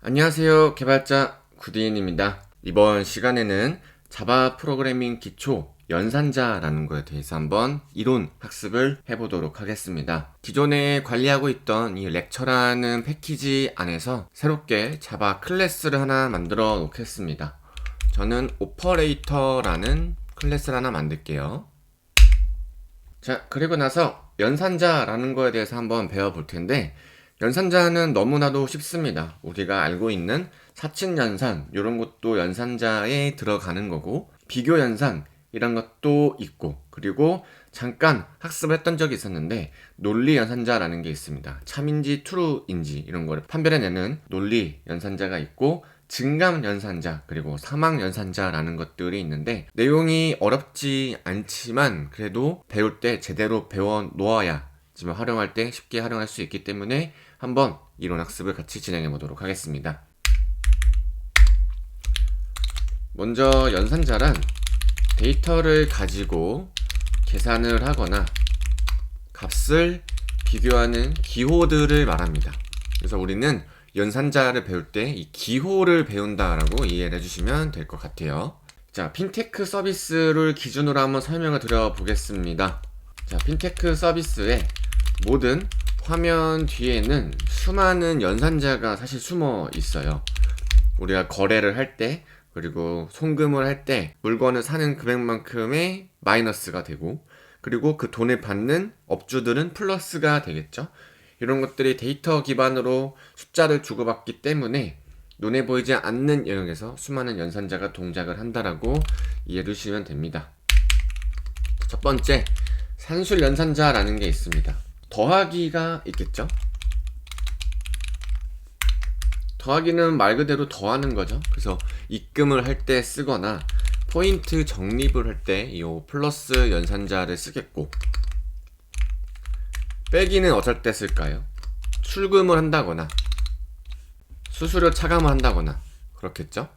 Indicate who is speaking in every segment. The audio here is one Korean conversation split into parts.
Speaker 1: 안녕하세요. 개발자 구디인입니다. 이번 시간에는 자바 프로그래밍 기초 연산자라는 거에 대해서 한번 이론 학습을 해보도록 하겠습니다. 기존에 관리하고 있던 이 렉처라는 패키지 안에서 새롭게 자바 클래스를 하나 만들어 놓겠습니다. 저는 오퍼레이터라는 클래스를 하나 만들게요. 자, 그리고 나서 연산자라는 거에 대해서 한번 배워볼 텐데, 연산자는 너무나도 쉽습니다. 우리가 알고 있는 사칙연산 이런 것도 연산자에 들어가는 거고, 비교연산 이런 것도 있고, 그리고 잠깐 학습했던 적이 있었는데 논리연산자라는 게 있습니다. 참인지 true인지 이런 거를 판별해내는 논리연산자가 있고, 증감연산자 그리고 사망연산자라는 것들이 있는데, 내용이 어렵지 않지만 그래도 배울 때 제대로 배워 놓아야 지금 활용할 때 쉽게 활용할 수 있기 때문에 한번 이론 학습을 같이 진행해 보도록 하겠습니다. 먼저 연산자란 데이터를 가지고 계산을 하거나 값을 비교하는 기호들을 말합니다. 그래서 우리는 연산자를 배울 때 이 기호를 배운다라고 이해를 해주시면 될 것 같아요. 자, 핀테크 서비스를 기준으로 한번 설명을 드려 보겠습니다. 자, 핀테크 서비스의 모든 화면 뒤에는 수많은 연산자가 사실 숨어 있어요. 우리가 거래를 할 때, 그리고 송금을 할 때 물건을 사는 금액만큼의 마이너스가 되고, 그리고 그 돈을 받는 업주들은 플러스가 되겠죠. 이런 것들이 데이터 기반으로 숫자를 주고받기 때문에 눈에 보이지 않는 영역에서 수많은 연산자가 동작을 한다라고 이해해 주시면 됩니다. 첫 번째, 산술 연산자라는 게 있습니다. 더하기가 있겠죠? 더하기는 말 그대로 더하는 거죠. 그래서 입금을 할 때 쓰거나 포인트 적립을 할 때 이 플러스 연산자를 쓰겠고, 빼기는 어떨 때 쓸까요? 출금을 한다거나 수수료 차감을 한다거나 그렇겠죠?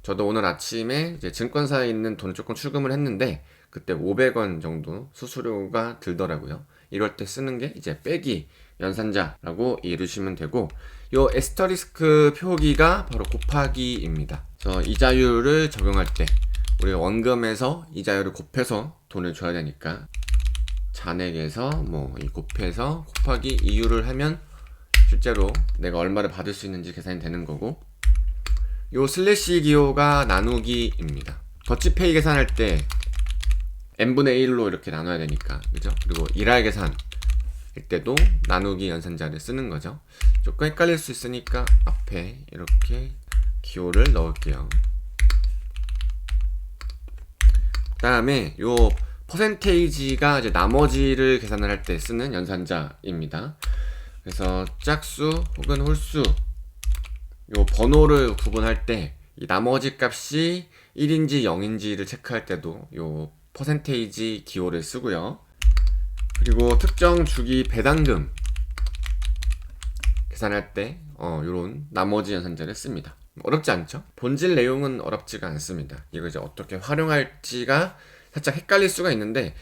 Speaker 1: 저도 오늘 아침에 이제 증권사에 있는 돈을 조금 출금을 했는데 그때 500원 정도 수수료가 들더라고요. 이럴 때 쓰는 게 이제 빼기 연산자라고 이해주시면 되고, 요 에스터리스크 표기가 바로 곱하기입니다. 그래서 이자율을 적용할 때 우리가 원금에서 이자율을 곱해서 돈을 줘야 되니까 잔액에서 이 곱해서 곱하기 이율을 하면 실제로 내가 얼마를 받을 수 있는지 계산이 되는 거고, 요 슬래시 기호가 나누기입니다. 더치페이 계산할 때 n분의 1로 이렇게 나눠야 되니까, 그죠? 그리고 일할 계산일 때도 나누기 연산자를 쓰는 거죠. 조금 헷갈릴 수 있으니까 앞에 이렇게 기호를 넣을게요. 그 다음에 요 퍼센테이지가 이제 나머지를 계산을 할 때 쓰는 연산자입니다. 그래서 짝수 혹은 홀수, 요 번호를 구분할 때 이 나머지 값이 1인지 0인지를 체크할 때도 요 퍼센테이지 기호를 쓰고요. 그리고 특정 주기 배당금 계산할 때 요런 나머지 연산자를 씁니다. 어렵지 않죠? 본질 내용은 어렵지가 않습니다. 이거 이제 어떻게 활용할지가 살짝 헷갈릴 수가 있는데,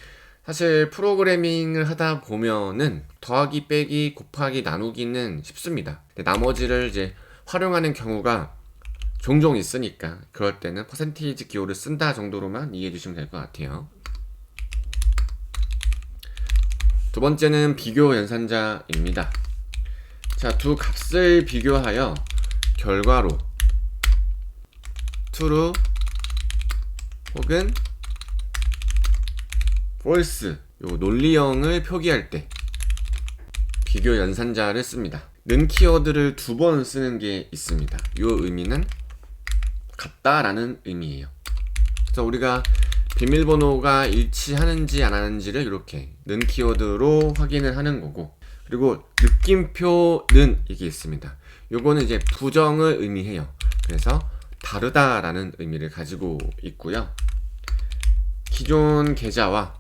Speaker 1: 사실 프로그래밍을 하다 보면은 더하기, 빼기, 곱하기, 나누기는 쉽습니다. 근데 나머지를 이제 활용하는 경우가 종종 있으니까 그럴 때는 퍼센테이지 기호를 쓴다 정도로만 이해해 주시면 될 것 같아요. 두 번째는 비교 연산자입니다. 자, 두 값을 비교하여 결과로 true 혹은 false 요 논리형을 표기할 때 비교 연산자를 씁니다. 는 키워드를 두 번 쓰는 게 있습니다. 요 의미는 같다라는 의미예요. 그래서 우리가 비밀번호가 일치하는지 안 하는지를 이렇게 는 키워드로 확인을 하는 거고, 그리고 느낌표는 이게 있습니다. 요거는 이제 부정을 의미해요. 그래서 다르다라는 의미를 가지고 있고요. 기존 계좌와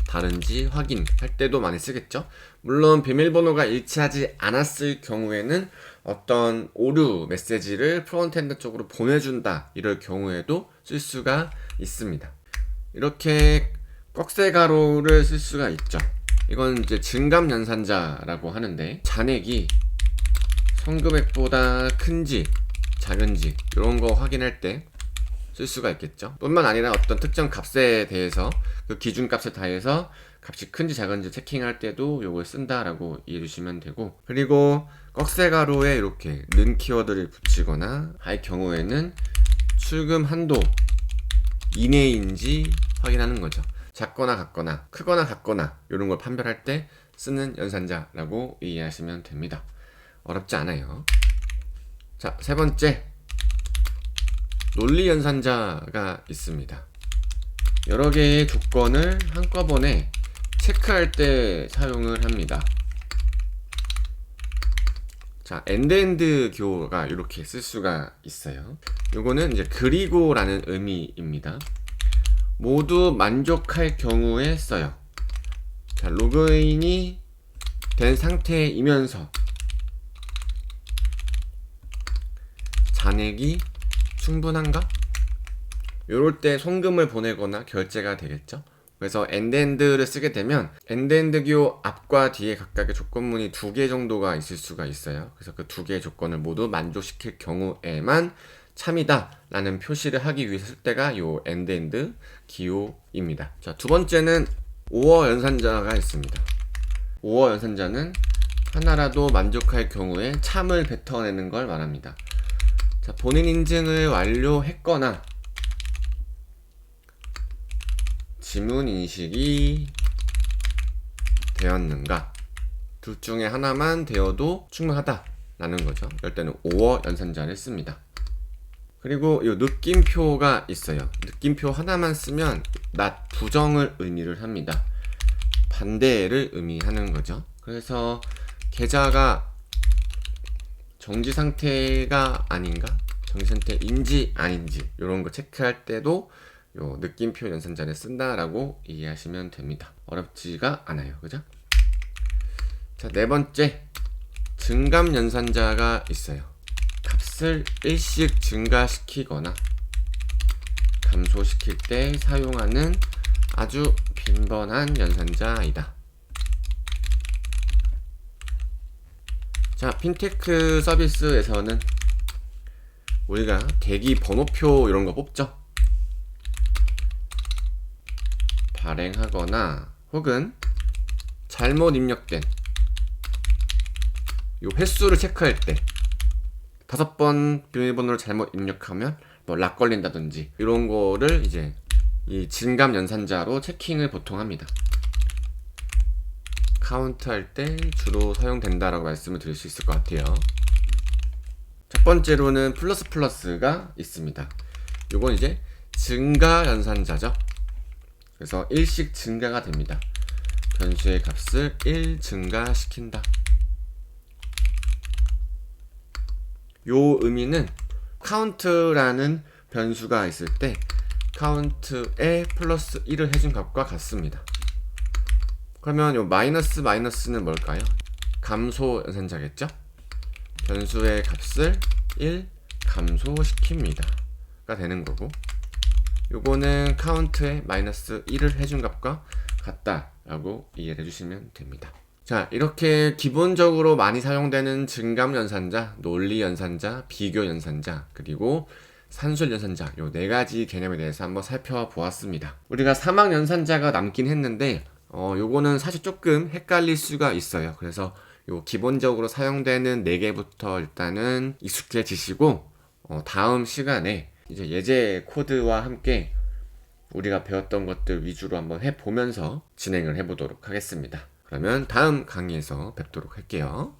Speaker 1: 다른지 확인할 때도 많이 쓰겠죠. 물론 비밀번호가 일치하지 않았을 경우에는 어떤 오류 메시지를 프론트엔드 쪽으로 보내준다 이럴 경우에도 쓸 수가 있습니다. 이렇게 꺽쇠가루를 쓸 수가 있죠. 이건 이제 증감연산자라고 하는데 잔액이 성금액보다 큰지 작은지 이런 거 확인할 때 쓸 수가 있겠죠. 뿐만 아니라 어떤 특정 값에 대해서 그 기준값에 다해서 값이 큰지 작은지 체킹할 때도 요걸 쓴다라고 이해해 주시면 되고, 그리고 꺽쇠가루에 이렇게 는 키워드를 붙이거나 할 경우에는 출금 한도 이내인지 확인하는 거죠. 작거나 같거나 크거나 같거나 이런 걸 판별할 때 쓰는 연산자라고 이해하시면 됩니다. 어렵지 않아요. 자, 세 번째, 논리 연산자가 있습니다. 여러 개의 조건을 한꺼번에 체크할 때 사용을 합니다. 자, 엔드엔드 교가 이렇게 쓸 수가 있어요. 요거는 이제 그리고라는 의미입니다. 모두 만족할 경우에 써요. 자, 로그인이 된 상태이면서 잔액이 충분한가? 요럴 때 송금을 보내거나 결제가 되겠죠. 그래서 엔드엔드를 쓰게 되면 엔드엔드 기호 앞과 뒤에 각각의 조건문이 2개 정도가 있을 수가 있어요. 그래서 그 2개의 조건을 모두 만족시킬 경우에만 참이다 라는 표시를 하기 위해서 쓸 때가 요 엔드엔드 기호입니다. 자, 두 번째는 오어 연산자가 있습니다. 오어 연산자는 하나라도 만족할 경우에 참을 뱉어내는 걸 말합니다. 자, 본인 인증을 완료했거나 지문 인식이 되었는가, 둘 중에 하나만 되어도 충분하다라는 거죠. 이럴 때는 오어 연산자를 씁니다. 그리고 이 느낌표가 있어요. 느낌표 하나만 쓰면 not 부정을 의미를 합니다. 반대를 의미하는 거죠. 그래서 계좌가 정지 상태가 아닌가, 정지 상태인지 아닌지 이런 거 체크할 때도 요 느낌표 연산자를 쓴다라고 이해하시면 됩니다. 어렵지가 않아요, 그죠? 자, 네 번째, 증감 연산자가 있어요. 값을 일씩 증가시키거나 감소시킬 때 사용하는 아주 빈번한 연산자이다. 자, 핀테크 서비스에서는 우리가 대기 번호표 이런 거 뽑죠. 발행하거나 혹은 잘못 입력된 요 횟수를 체크할 때 5번 비밀번호를 잘못 입력하면 뭐 락 걸린다든지 이런 거를 이제 이 증감 연산자로 체킹을 보통 합니다. 카운트 할 때 주로 사용된다라고 말씀을 드릴 수 있을 것 같아요. 첫 번째로는 플러스가 있습니다. 요건 이제 증가 연산자죠. 그래서 일씩 증가가 됩니다. 변수의 값을 1 증가시킨다. 요 의미는 카운트라는 변수가 있을 때 카운트에 플러스 1을 해준 값과 같습니다. 그러면 요 마이너스는 뭘까요? 감소 연산자겠죠? 변수의 값을 1 감소시킵니다 가 되는 거고, 요거는 카운트에 마이너스 1을 해준 값과 같다라고 이해를 해주시면 됩니다. 자, 이렇게 기본적으로 많이 사용되는 증감 연산자, 논리 연산자, 비교 연산자, 그리고 산술 연산자, 요 4가지 개념에 대해서 한번 살펴보았습니다. 우리가 사막 연산자가 남긴 했는데 요거는 사실 조금 헷갈릴 수가 있어요. 그래서 요 기본적으로 사용되는 4개부터 일단은 익숙해지시고 다음 시간에 이제 예제 코드와 함께 우리가 배웠던 것들 위주로 한번 해보면서 진행을 해보도록 하겠습니다. 그러면 다음 강의에서 뵙도록 할게요.